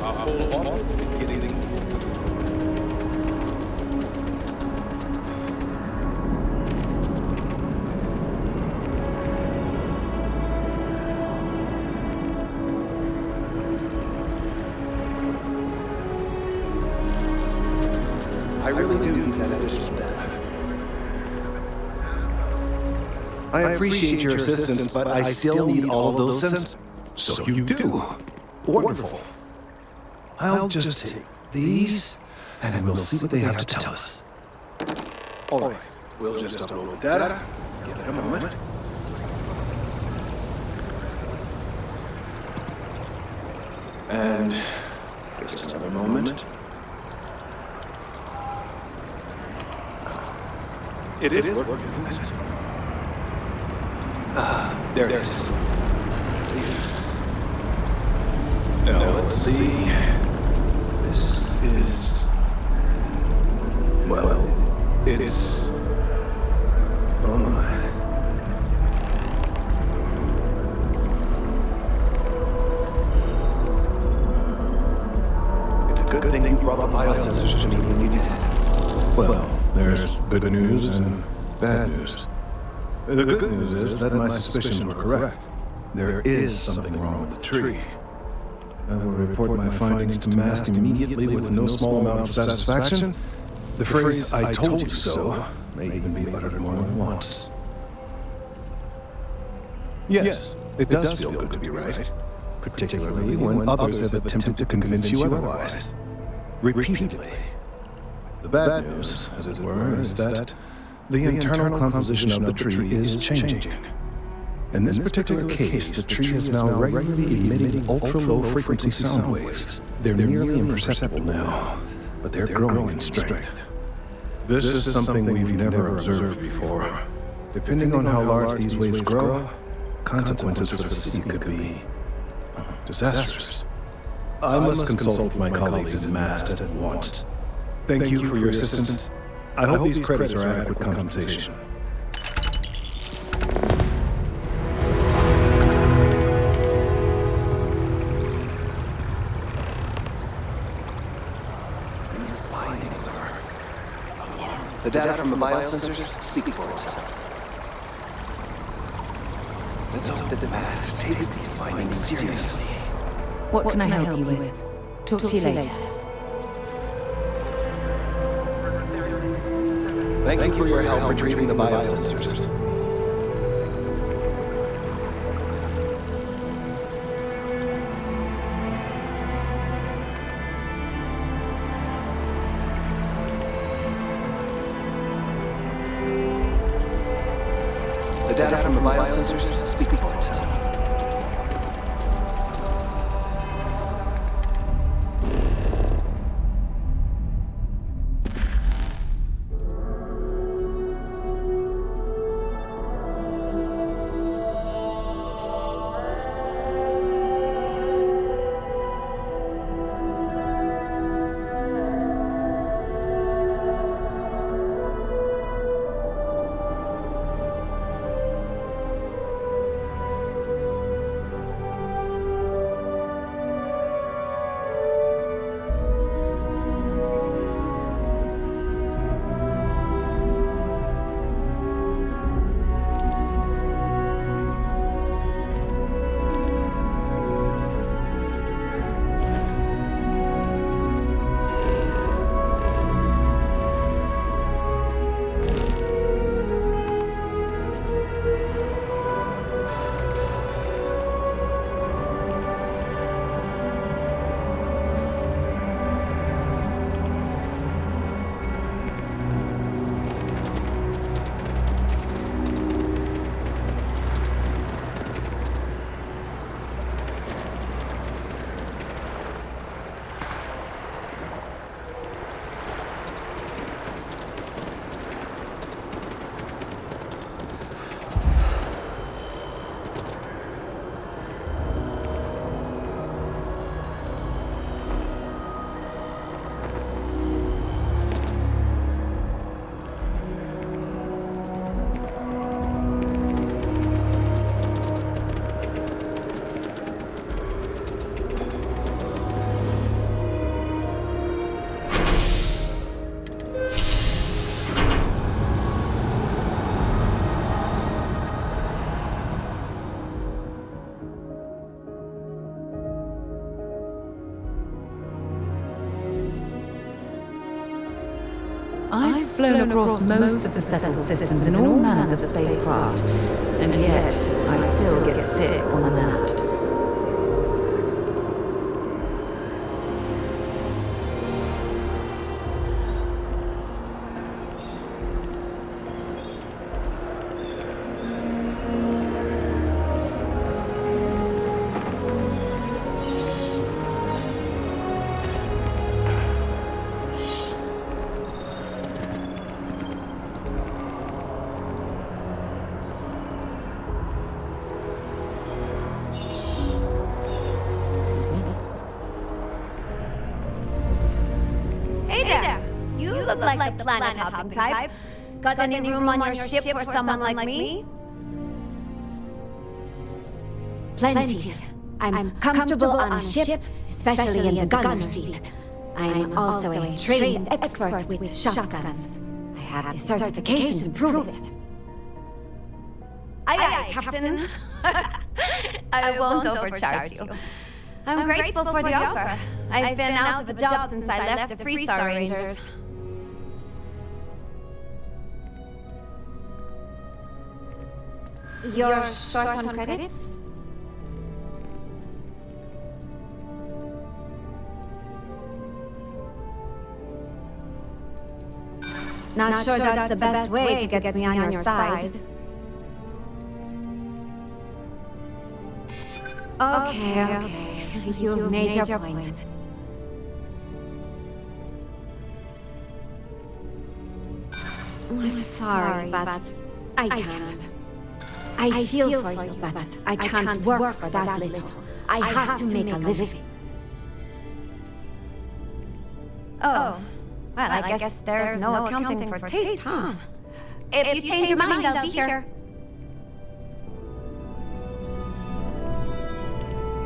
Our whole office is getting... I really do need that additional data. I appreciate your assistance, but I still need all of those sensors. So you do. Wonderful. I'll just take these, and then we'll see what they have to tell us. All right, we'll just upload the data. Give it a moment. And just another moment. It is working, isn't it? There it is. Now let's see. This is... well, it's... oh my. It's a good thing you brought the biosensors to me when you did. Well, there's good news and bad news. The good news is that my suspicions were correct. There is something wrong with the tree. I will report my findings to Mast immediately with no small amount of satisfaction. The phrase, "I told you so," may even be uttered more than once. Yes, it does feel good to be right, particularly when others have attempted to convince you otherwise. Repeatedly. The bad news, as it were, is that the internal composition of the tree is changing. In this particular case, the tree is now regularly emitting ultra-low frequency sound waves. They're nearly imperceptible now, but they're growing in strength. This is something we've never observed before. Depending on how large these waves grow, consequences for the city could be disastrous. I must consult with my colleagues at Mast at once. Thank you for your assistance. I hope these credits are adequate compensation. These findings are alarming. The data from the biosensors speaks for itself. Let's hope that the Mast takes these findings seriously. What can I help you with? Talk to you later. Thank you for your help retrieving the biosensors. The data from the biosensors speaks for itself. I've flown across most of the settled systems in all manners of spacecraft, and yet I still get sick on the gnat. Hey there! You look like the planet-hopping type. Got any room on your ship for someone like me? Plenty. I'm comfortable on a ship, especially in the gunner seat. I'm also a trained expert with shotguns. I have the certification to prove it. Aye, Captain. I won't overcharge you. I'm grateful for the offer. I've been out of a job since I left the Freestar Rangers. You're short on credits? Not sure that's the best way to get me on your side. Okay. You've made your point. Sorry, but I can't. I feel for you, but I can't work for that little. I have to make a living. Oh, well, I guess there's no accounting for taste, huh? If you change your mind, I'll be here.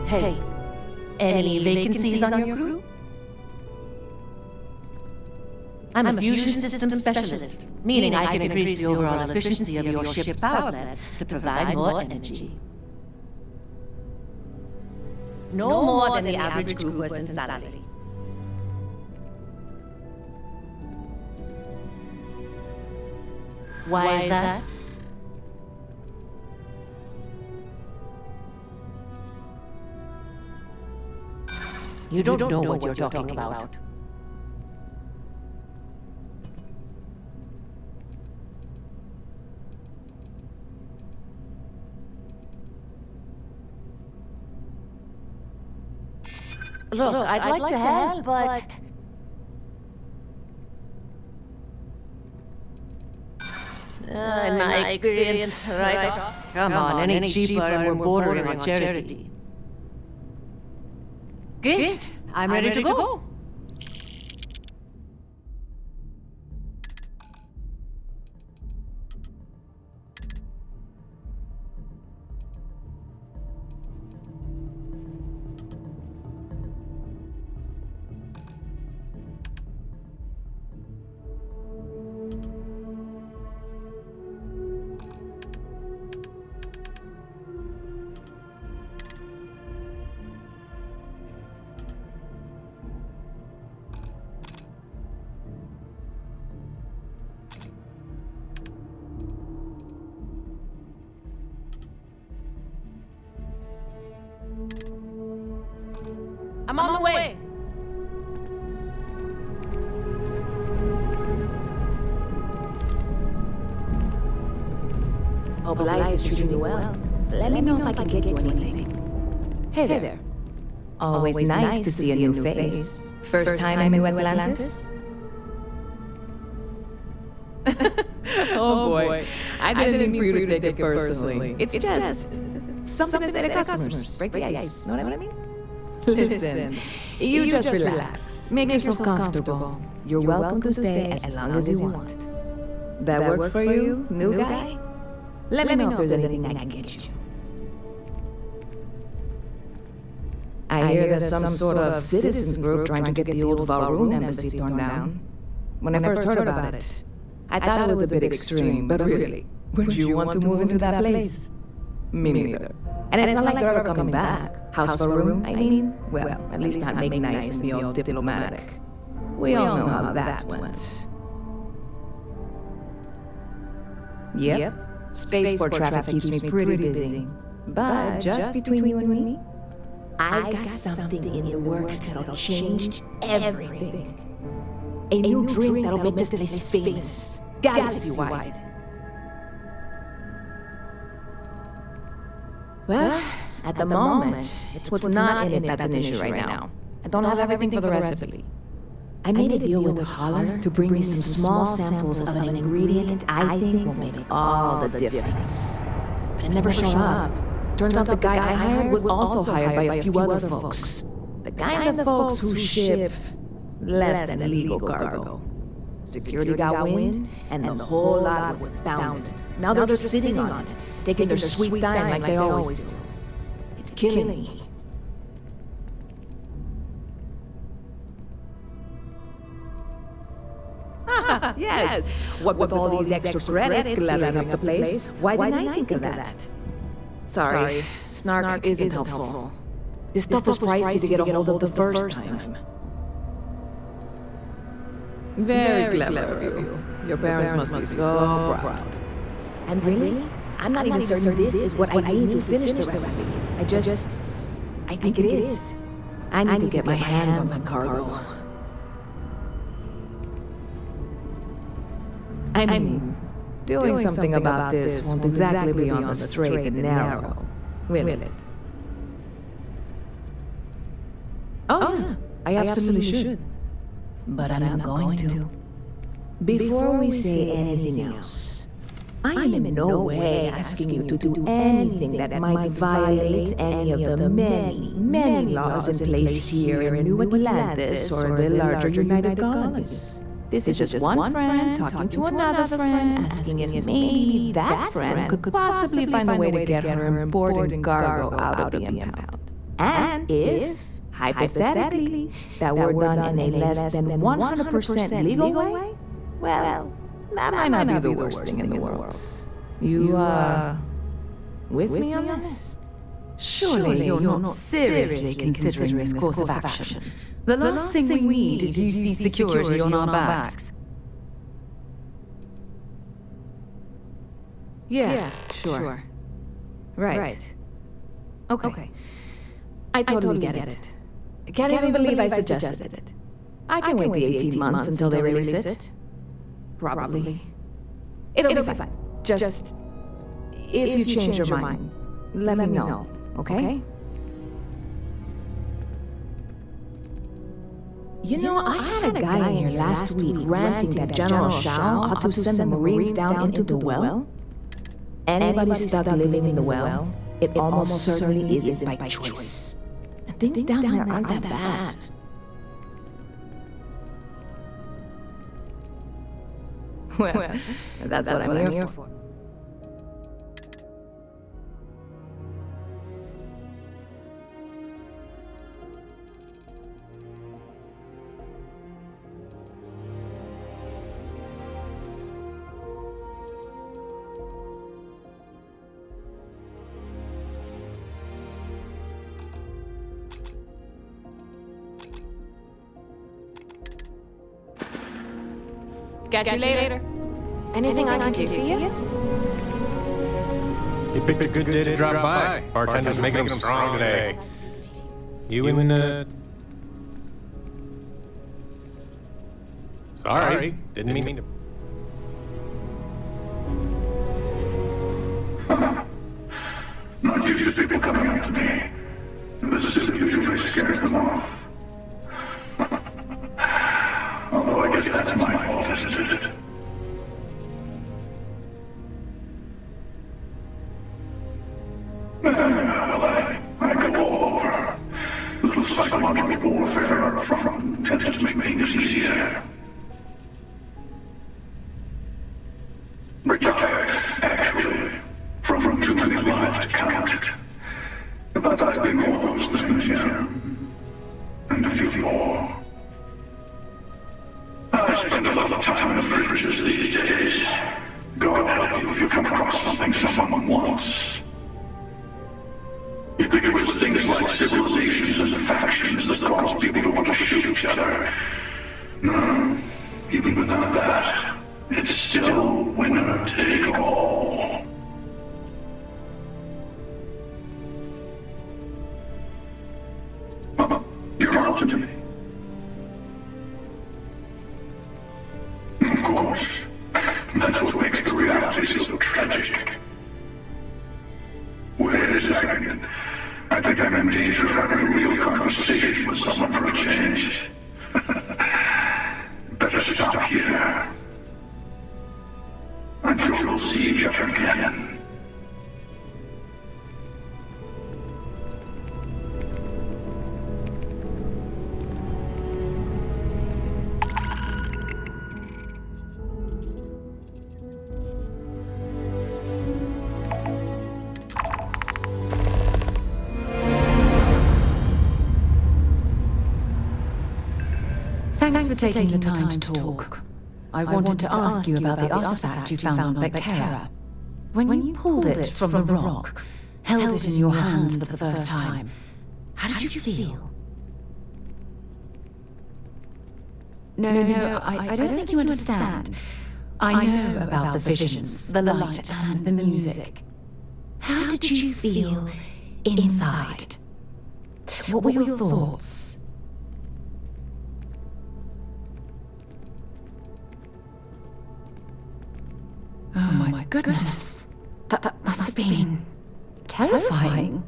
Hey, any vacancies on your crew? I'm a fusion systems specialist, meaning I can increase the overall efficiency of your ship's power plant to provide more energy. No more than the average crew person's salary. Why is that? You don't know what you're talking about. Look, I'd like to help, but... in my experience, right off. Come on, any cheaper and we're bordering on charity. Great, I'm ready to go. I'm on the way. Hope life is treating you well. Let me know if I can get you anything. Hey there. Always nice to see a new face. First time in New Atlantis? Oh boy. I didn't mean for you to take it personally. It's just something to say to customers. Break the ice. Know what I mean? Listen, you just relax. Make yourself comfortable. You're welcome to stay as long as you want. That work for you, new guy? Let me know if there's anything I can get you. I hear there's some sort of citizens group trying to get the old Varun embassy torn down. When I first heard about it, I thought it was a bit extreme, but really, would you want to move into that place? Me neither. And it's not like they're ever coming back. House for room, I mean? Well, at least not make nice and be all diplomatic. We all know how that went. Yep. Spaceport traffic keeps me pretty busy. But just between you and me, I got something in the works that'll change everything. A new drink that'll make this place famous, galaxy-wide. Well, at the moment, it's what's not in it that's an issue right now. I don't have everything for the recipe. I made a deal with Holler to bring me some small samples of an ingredient I think will make all the difference. But it never showed up. Turns out the guy I hired was also hired by a few other folks. The kind of folks who ship less than legal cargo. Security got wind, and the whole lot was bounded. Now they're just sitting on it, taking their sweet time like they always do. It's killing me. Yes. What with all these extra credits cluttering up the place, why didn't I think of that? Sorry, snark isn't helpful. This stuff was pricey to get a hold of the first time. Very clever of you. Your parents must be so proud. And really, I'm not even certain this is what I need to finish the recipe. I think it is. I need to get my hands on some cargo. I mean, doing something about this won't exactly be on the straight and narrow, will it? Oh, yeah, I absolutely should. But I'm not going to. Before we say anything else, I am in no way asking you to do anything that might violate any of the many, many laws in place here in New Atlantis or the larger United Colonies. This is just one friend talking to another friend, asking if maybe that friend could possibly find a way to get her important cargo out of the impound. And if, hypothetically, that were done in a less than 100% legal way, well, that might not be the worst thing in the world. You, with me on this? Surely you're not seriously considering this course of action. The last thing we need is UC security on our backs. Yeah, sure. Right. Okay. I totally get it. Can't even believe I suggested it. I can wait the 18 months until they release it. Probably. It'll be fine. Just if you change your mind, let me know, okay? You know, I had a guy in here last week ranting that General Shao ought to send the Marines down into the well. Anybody stuck living in the well, it almost certainly isn't by choice. And things down there aren't that bad. Well, that's what I'm here for. Catch you later. Anything I can do for you? You picked a good day to drop by. Bartender's making them strong today. You in, Sorry, didn't mean to... Not used to people coming up to me. The suit usually scares them off. Although I guess that's my fault, isn't it? Well, I go all over. Little psychological warfare up front tends to make things easier. Retired, actually, from too many lives to count. But I've been all those things, yeah. And a few more. I spend a lot of time in the fridges these days. God help you if you come across something someone wants. You'd think it was things like civilizations and factions that cause people to want to shoot each other. No, even without that, it's still winner take all. You're on to me. Of course. That's what makes the reality so tragic. Wait a second. I think I'm in danger of having a real conversation with someone for a change. Better stop here. I'm sure we'll see each other again. Thanks for taking the time to talk. I wanted to ask you about the artifact you found on Bactera. When you pulled it from the rock, held it in your hands for the first time, how did you feel? No, I don't think you understand. I know about the visions, the light, and the music. How did you feel inside? What were your thoughts? Oh my goodness. That must have been terrifying.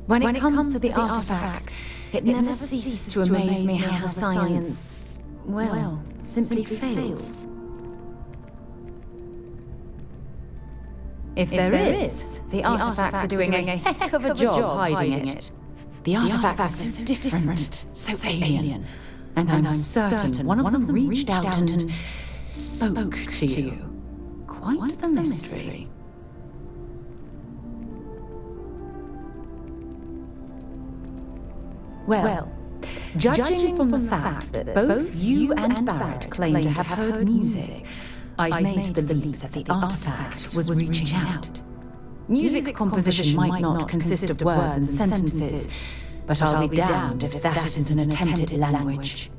When it comes to the artifacts, it never ceases to amaze me how the science, well, simply fails. If there is, the artifacts are doing a heck of a job hiding it. The artifacts are so different, so alien. And I'm certain one of them reached out and spoke to you. Quite the mystery. Well, judging from the fact that both you and Barrett claim to have heard music, I've made the belief that the artifact was reaching out. Music composition might not consist of words and sentences, but I'll be damned if that isn't an attempted language.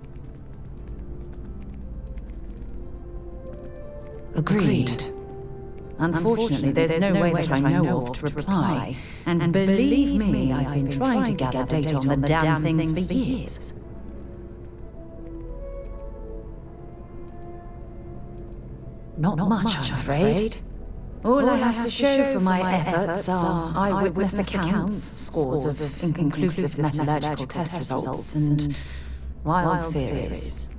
Agreed. Unfortunately, there's no way that I know of to reply. And believe me, I've been trying to gather data on the damn things for years. Not much, I'm afraid. All I have to show for my efforts are eyewitness accounts, scores of inconclusive metallurgical test results, and wild theories.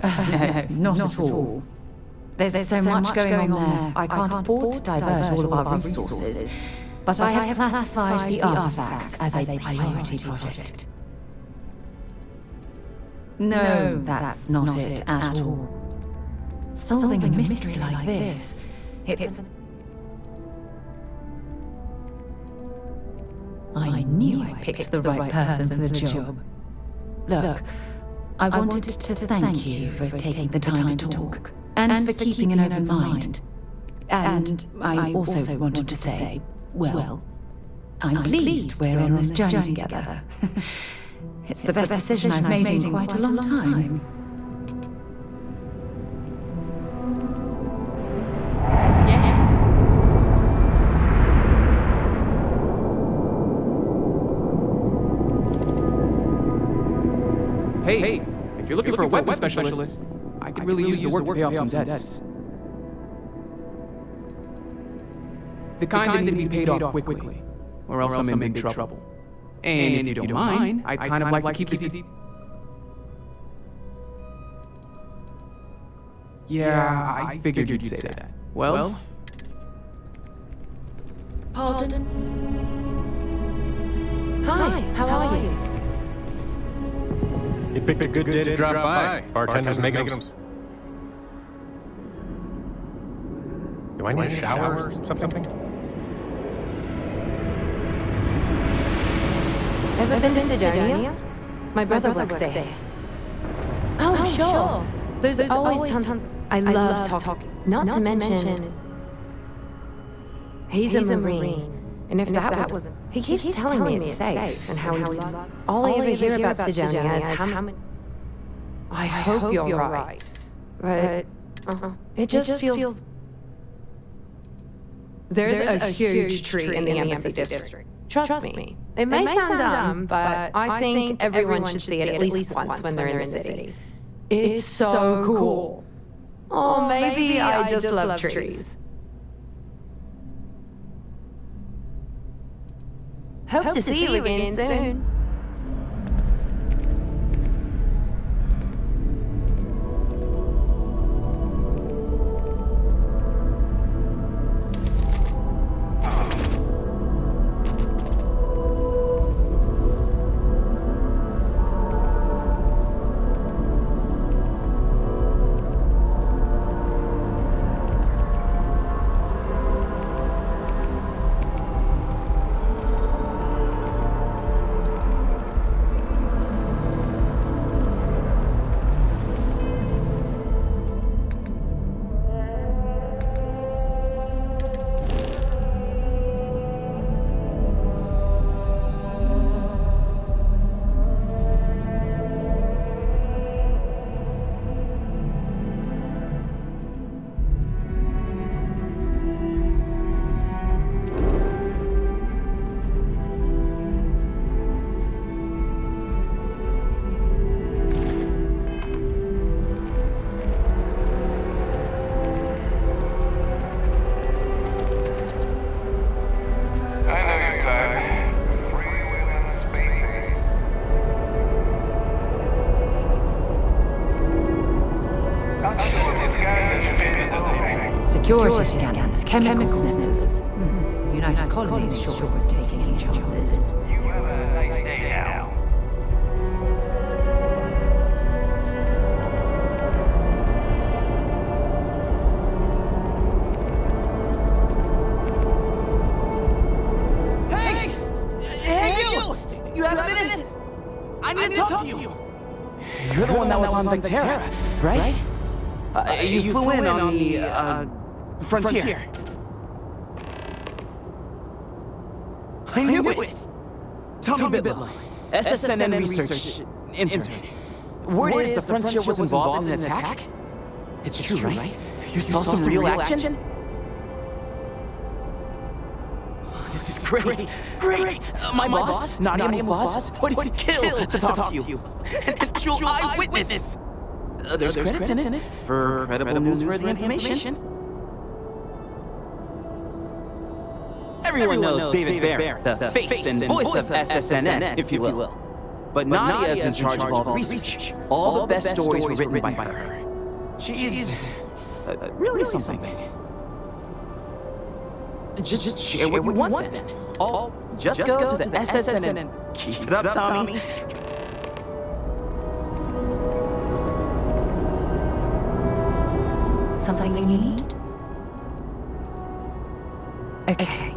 Oh, no, not at all. There's so much going on there, I can't afford to divert all of our resources, but I have classified the artifacts as a priority project. No, that's not it at all. Solving a mystery like this, it's... I knew I picked the right person for the job. Look, I wanted to thank you for taking the time to talk, and for keeping an open mind. And I also wanted to say, well, I'm pleased we're on this journey together. It's the best decision I've made in quite a long time. Yes. Hey, if you're looking for a weapon specialist, I could really use the work to pay off some debts. The kind that need to be paid off quickly, or else I'm in big trouble. And if you don't mind, I'd kind of like to keep the... Yeah, I figured you'd say that. Well... Pardon? Hi, how are you? You picked a good day to drop by. Bartender's making them... Do I need a shower or something? Ever been to Sidonia? My brother works there. Oh, sure. There's always tons. I love talking. Not to mention, he's a Marine. And if that wasn't... He keeps telling me it's safe and how he loves... All I ever hear about Sidonia is how many... I hope you're right. But... It just feels... There's a huge tree in the Embassy District. Trust me. It may sound dumb, but I think everyone should see it at least once when they're in the city. It's so cool. Oh, maybe I just love trees. Hope to see you again soon. Security scanners, chemical sniffers. The United Colonies sure wasn't taking any chances. You have a nice day now. Hey, you! You have a minute? I need to talk to you. You're the one that was on Vectera, right? You flew in on the, Frontier. I knew it! Tommy Bitlow, SSNN research intern. Word is the Frontier was involved in an attack? It's true, right? You saw some real action? This is great! My boss, Nadia Boss, would kill to talk to you. An actual eyewitness! There's credits in it for credible newsworthy information. Everyone knows David Barrett, the face and voice of SSNN, if you will. But Nadia is in charge of all the research. All the best stories were written by her. She's really something. Just share what you want then. Just go to the SSNN and keep it up, Tommy. Something you need? Okay.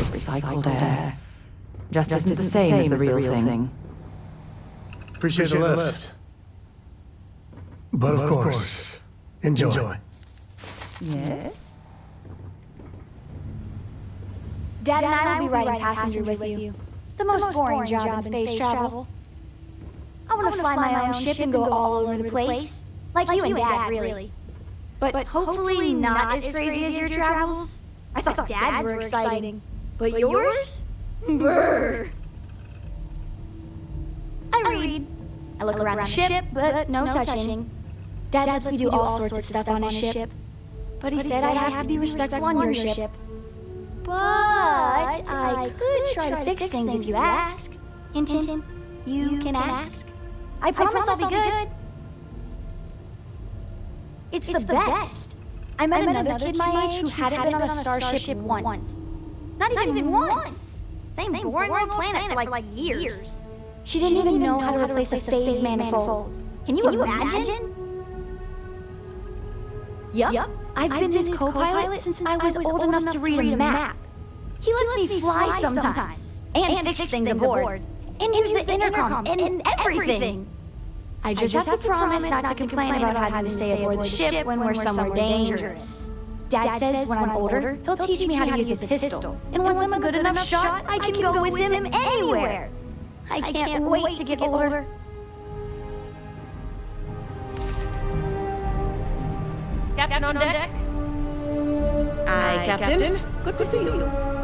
Recycled air. Just isn't the same as the real thing. Appreciate the lift. But of course, enjoy. Yes? Dad and I will be riding passenger with you. The most boring job in space travel. I want to fly my own ship and go all over the place. Like you and Dad, really. But hopefully not as crazy as your travels. I thought Dad's were exciting. But yours? Brr. I read. I look around the ship, but no touching. Dad lets me do all sorts of stuff on his ship. But he said I have to be respectful on your ship. But I could try to fix things if you ask. Hint, hint. You can ask. I promise I'll be good. It's the best. I met another kid my age who hadn't been on a starship once. Not even once! Same boring little planet for like years. She didn't even know how to replace a phase manifold. Can you imagine? Yup. I've been his co-pilot since I was old enough to read a map. He lets me fly sometimes, and fix things aboard, and use the intercom, and everything. I just have to promise not to complain about having to stay aboard the ship when we're somewhere dangerous. Dad says when I'm older, he'll teach me how to use a pistol, and once I'm a good enough shot, I can go with him anywhere. I can't wait to get older. Captain on deck. Aye, Captain. Good to see you.